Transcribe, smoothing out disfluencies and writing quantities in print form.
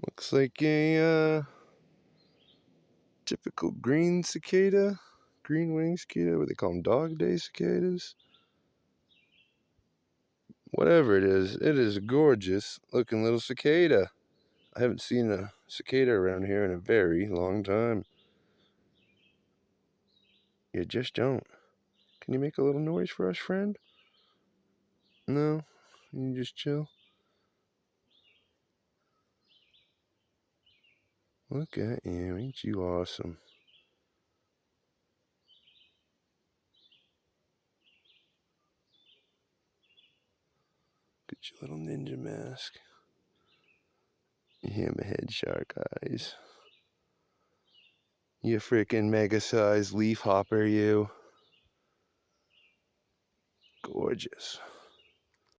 Looks like a typical green cicada, green wing cicada. What they call them, dog day cicadas. Whatever it is a gorgeous looking little cicada. I haven't seen a cicada around here in a very long time. You just don't. Can you make a little noise for us, friend? No? You just chill? Look at you. Ain't you awesome? Look at your little ninja mask. You hammerhead shark eyes. You freaking mega-sized leaf hopper, you. Gorgeous.